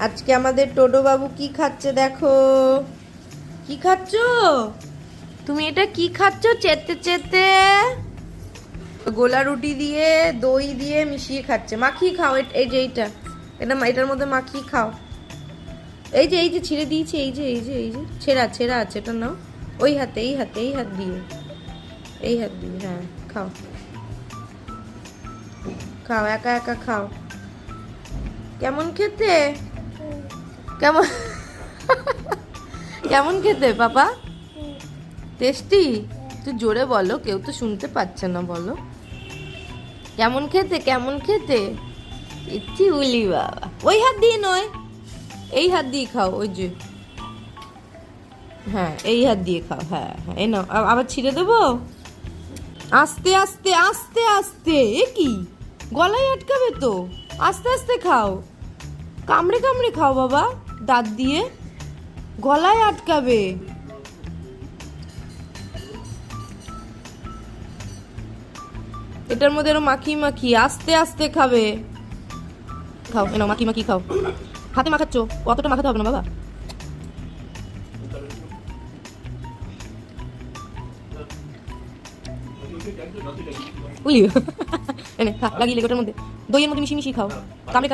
আজকে আমাদের টোটো বাবু কি খাচ্ছে দেখো। কি খাচ্ছ তুমি? এটা কি খাচ্ছ চেতে চেতে? গোলা রুটি দিয়ে দই দিয়ে মিশিয়ে খাচ্ছে। মাখিয়ে খাও। এই যে এইটা, এটার মধ্যে মাখিয়ে খাও। এই যে ছিঁড়ে দিয়েছি। এই যে ছেঁড়া ছেঁড়া আছে, এটা নাও। ওই হাতে এই হাত দিয়ে হ্যাঁ খাও খাও, একা একা খাও। কেমন খেতে? কেমন কেমন খেতে পাপা? টেস্টি? তুই জোরে বলো, কেউ তো শুনতে পাচ্ছে না, বলো কেমন খেতে। কেমন খেতে? ইচ্ছি উলি বাবা। ওই হাত দিয়ে নয়, এই হাত দিয়ে খাও। ওই যে হ্যাঁ, এই হাত দিয়ে খাও। হ্যাঁ হ্যাঁ, এই নাও। আবার ছিঁড়ে দেবো। আস্তে আস্তে আস্তে আস্তে। এ কি, গলায় আটকাবে তো। আস্তে আস্তে খাও, কামড়ে কামড়ে খাও বাবা, দাঁত দিয়ে। গলায় আটকাবে। এটার মধ্যে এরকম মাখিয়ে আস্তে আস্তে খাবে। খাও, এনাও মাখিয়ে খাও। হাতে মাখাচ্ছ, অতটা মাখাতে হবে না বাবা। উই এনে লাগিয়ে লেগে ওটার মধ্যে দইয়ের মধ্যে মিশিয়ে খাও। কামড়ে